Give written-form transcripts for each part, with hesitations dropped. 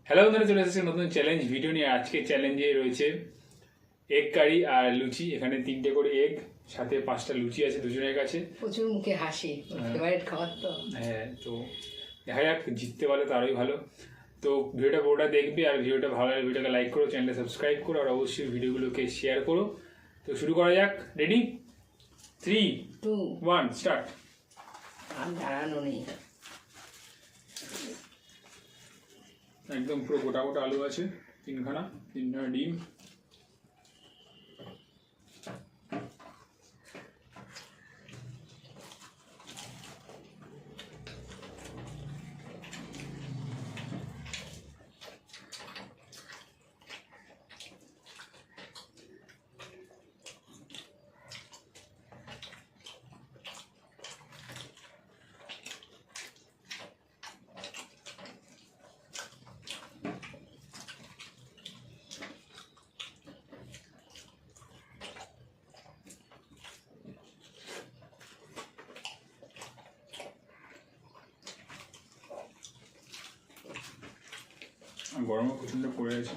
Hello বন্ধুরা, চলে এসেছে নতুন চ্যালেঞ্জ ভিডিও নিয়ে। আজকে চ্যালেঞ্জে রয়েছে এগ কারি আর লুচি। এখানে 3টে করে এগ, সাথে 5টা লুচি আছে দুজনের কাছে। প্রচুর মুখে হাসি, ফেভারিট খাবার তো। হ্যাঁ, তো দেখা যাক, জিততে পারলে তো আরোই ভালো। তো ভিডিওটা পুরোটা দেখবে, আর ভিডিওটা ভালো লাগলে ভিডিওটাকে লাইক করো, চ্যানেলটা সাবস্ক্রাইব করো, আর অবশ্যই ভিডিওগুলোকে শেয়ার করো। তো শুরু করা যাক। রেডি? 3, 2, 1 স্টার্ট। আর দাঁড়ানো নেই। একদম পুরো গোটা গোটা আলু আছে, 3খানা ডিম। গরমও প্রচণ্ড পড়ে আছে।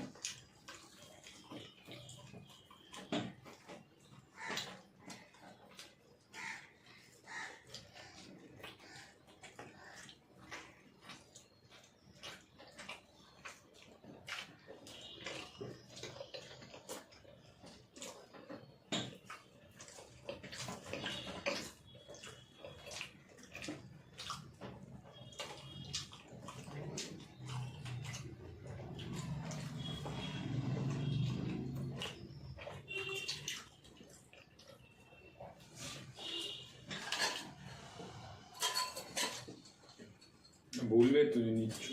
বলবে তুমি নিচ্ছ।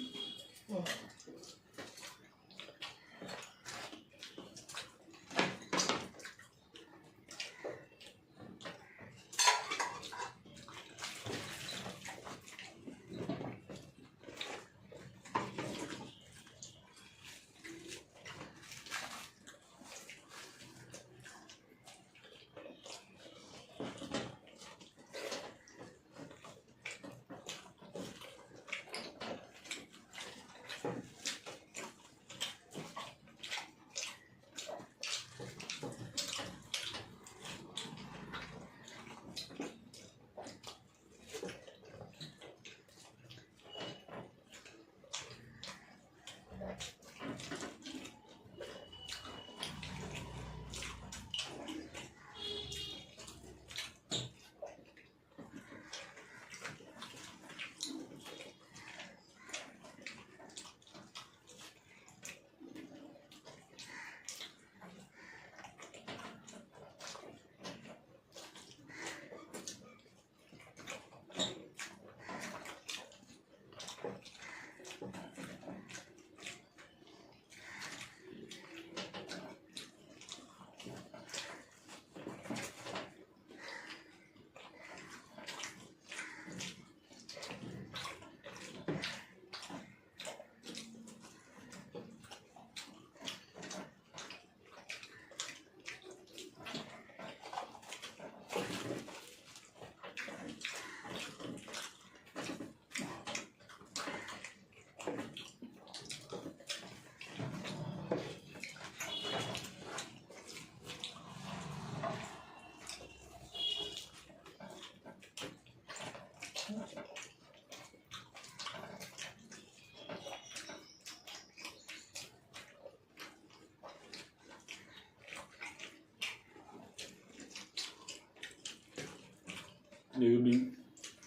ডিম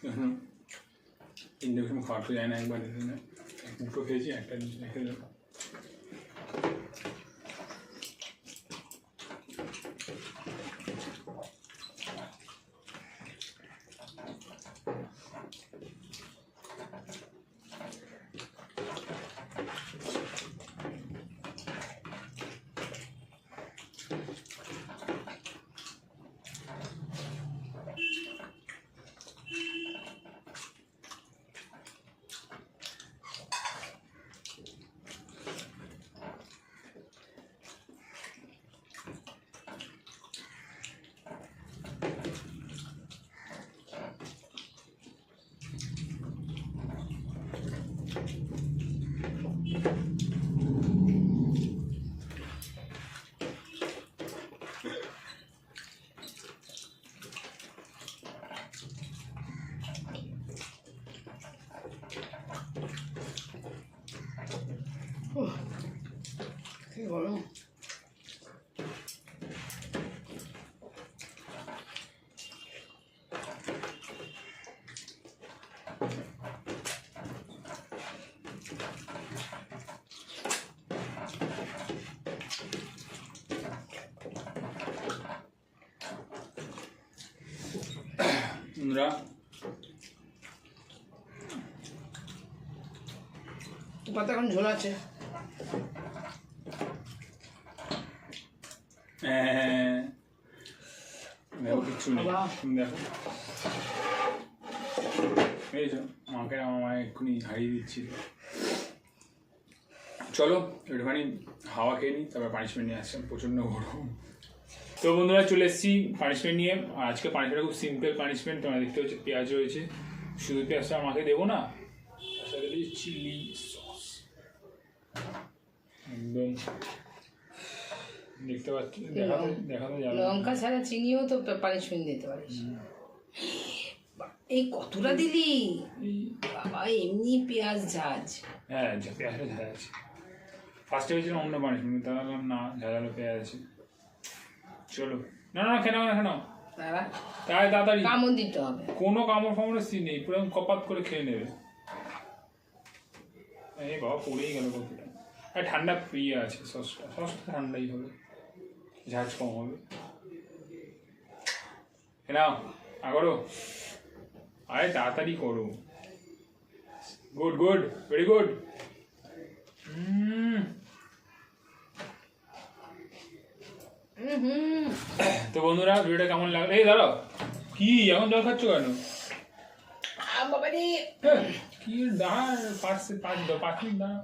এখন ইন্ডাকশন খাওয়া তো যায় না, একবার দুটো খেয়েছি, একটা রেখে দেবো। কি বলো বন্ধুরা পাতা এখন ঝোল আছে দেখো কিচ্ছু নেই বাবা। তুমি দেখো এই তো মাকে আমার মায়ের এক্ষুনি হারিয়ে দিচ্ছিল। চলো একটুখানি হাওয়া খেয়ে নিই, তারপর পানিশমেন্ট নিয়ে আসলাম, প্রচণ্ড গরম। তো বন্ধুরা চলে এসেছি পানিশমেন্ট নিয়ে। আর আজকে পানিশমেন্ট খুব সিম্পল পানিশমেন্ট। তোমরা দেখতে হচ্ছে পেঁয়াজ রয়েছে, শুধু পেঁয়াজটা আমাকে দেবো না, চিলি সস একদম দেখতে পাচ্ছি, দেখাতে যাবে লঙ্কা ছাড়া চিনিও তো পানিশমেন্ট দিতে পারিস। এই কতটা দিলি বাবা, এমনি পেঁয়াজ ঝাঁজ। হ্যাঁ পেঁয়াজটা ঝাল আছে। ফার্স্টে হয়েছিলাম অন্য পানিশমেন্ট, তা বললাম না ঝালালো পেঁয়াজ আছে। চলো না না খেয়ে নাও না, খেয়ে নাও বাবা তাই তাড়াতাড়ি, কামড় দিতে হবে। কোনো কামড় ফামড়ের সিন নেই, পুরো কপাত করে খেয়ে নেবে। এই বাবা পড়েই গেল কপিটা। আর ঠান্ডা প্রিয় আছে সসটা, সসটা ঠান্ডাই হবে, ঝাঁজ কম হবে। নাও আগরো, আরে তাড়াতাড়ি করো। Good good, very good. তো বন্ধুরা ভিডিওটা কেমন লাগলো? এই দাঁড়াও, কি এখন জল খাচ্ছ কেন? বাবা রে, কি দাঁড় 5 মিনিট দাঁড়াও।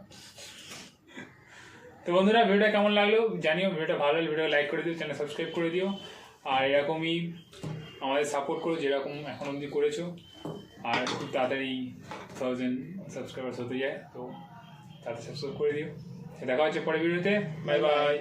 তো বন্ধুরা ভিডিওটা কেমন লাগলো জানিও। ভিডিওটা ভালো লাগলে ভিডিও লাইক করে দিও, চ্যানেল সাবস্ক্রাইব করে দিও। আর এরকমই আমাদের সাপোর্ট করো যেরকম এখন অবধি করেছো। আর খুব তাড়াতাড়ি 1000 সাবস্ক্রাইবার্স হতে যায়, তো তাড়াতাড়ি সাবস্ক্রাইব করে দিও। দেখা হচ্ছে পরের ভিডিওতে। Bye bye.